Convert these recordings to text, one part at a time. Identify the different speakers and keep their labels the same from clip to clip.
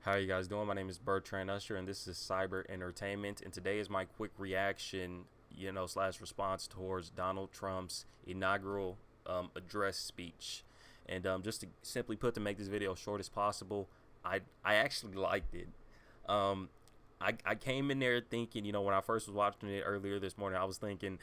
Speaker 1: How are you guys doing? My name is Bertrand Usher, and this is Cyber Entertainment. And today is my quick reaction, slash response towards Donald Trump's inaugural address speech. And just to simply put, to make this video as short as possible, I actually liked it. Um, I came in there thinking, when I first was watching it earlier this morning, I was thinking,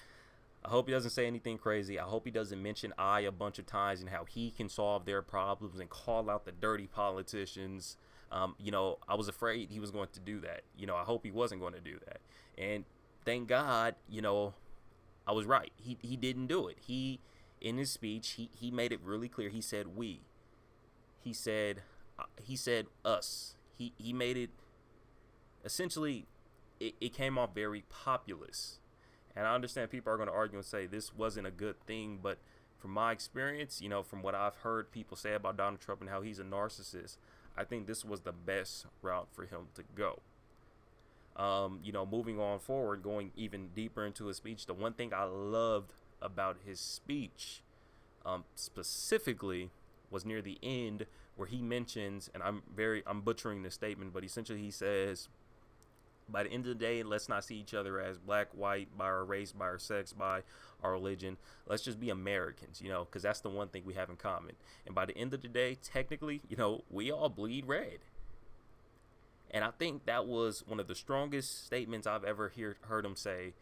Speaker 1: I hope he doesn't say anything crazy. I hope he doesn't mention I a bunch of times and how he can solve their problems and call out the dirty politicians. I was afraid he was going to do that. I hope he wasn't going to do that. And thank God, I was right. He didn't do it. In his speech, he made it really clear. He said we. He said us. He made it essentially. It came off very populist. And I understand people are going to argue and say this wasn't a good thing, but from my experience, from what I've heard people say about Donald Trump and how he's a narcissist, I think this was the best route for him to go. Moving on forward, going even deeper into his speech, the one thing I loved about his speech, specifically, was near the end where he mentions, and I'm butchering this statement, but essentially he says, by the end of the day, let's not see each other as black, white, by our race, by our sex, by our religion. Let's just be Americans, because that's the one thing we have in common. And by the end of the day, technically, we all bleed red. And I think that was one of the strongest statements I've ever heard him say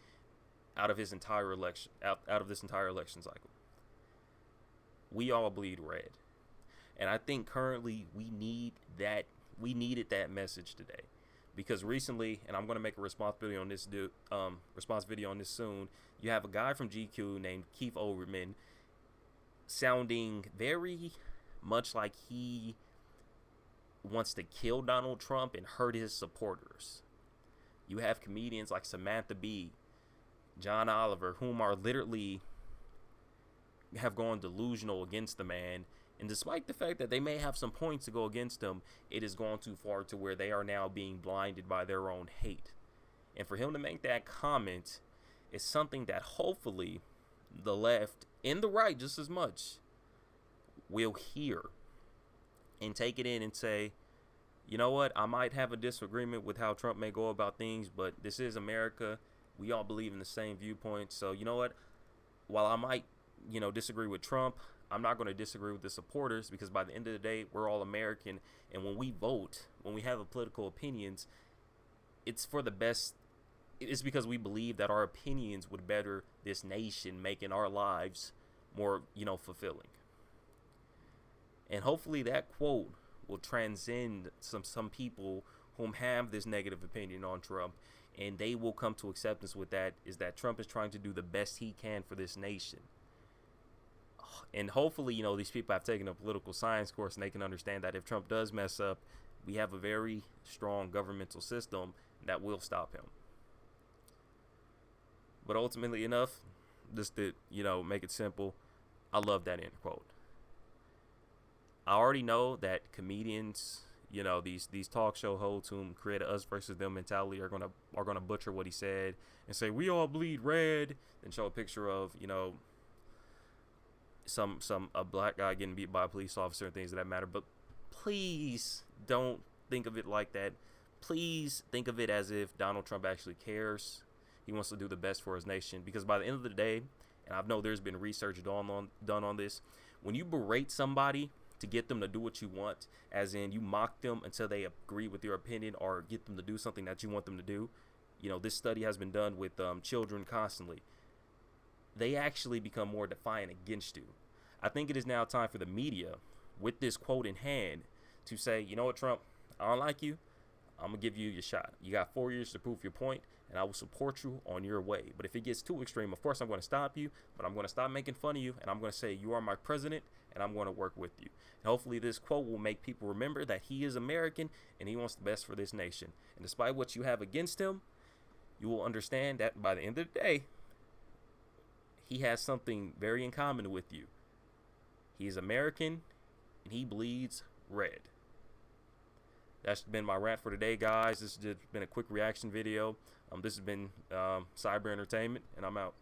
Speaker 1: out of his entire election, out of this entire election cycle. We all bleed red. And I think currently we needed that message today. Because recently, and I'm going to make a response video on this soon, you have a guy from GQ named Keith Olbermann sounding very much like he wants to kill Donald Trump and hurt his supporters. You have comedians like Samantha Bee, John Oliver, whom are literally have gone delusional against the man. And despite the fact that they may have some points to go against him, it has gone too far to where they are now being blinded by their own hate. And for him to make that comment is something that hopefully the left and the right just as much will hear and take it in and say, you know what, I might have a disagreement with how Trump may go about things, but this is America. We all believe in the same viewpoint. So you know what, while I might, disagree with Trump, I'm not going to disagree with the supporters, because by the end of the day, we're all American. And when we vote, when we have political opinions, it's for the best. It's because we believe that our opinions would better this nation, making our lives more, fulfilling. And hopefully that quote will transcend some people whom have this negative opinion on Trump, and they will come to acceptance with that, is that Trump is trying to do the best he can for this nation. And hopefully, these people have taken a political science course and they can understand that if Trump does mess up, we have a very strong governmental system that will stop him. But ultimately enough, just to, make it simple, I love that end quote. I already know that comedians, these talk show hosts whom create a us versus them mentality are gonna butcher what he said and say we all bleed red, and show a picture of, a black guy getting beat by a police officer and things of that matter. But please don't think of it like that. Please think of it as if Donald Trump actually cares. He wants to do the best for his nation, because by the end of the day, and I know there's been research done on this, when you berate somebody to get them to do what you want, as in you mock them until they agree with your opinion or get them to do something that you want them to do, this study has been done with children constantly. They actually become more defiant against you. I think it is now time for the media, with this quote in hand, to say, you know what, Trump, I don't like you. I'm going to give you your shot. You got 4 years to prove your point, and I will support you on your way. But if it gets too extreme, of course, I'm going to stop you, but I'm going to stop making fun of you, and I'm going to say you are my president, and I'm going to work with you. And hopefully this quote will make people remember that he is American, and he wants the best for this nation. And despite what you have against him, you will understand that by the end of the day, he has something very in common with you. He is American, and he bleeds red. That's been my rant for today, guys. This has just been a quick reaction video. This has been Cyber Entertainment, and I'm out.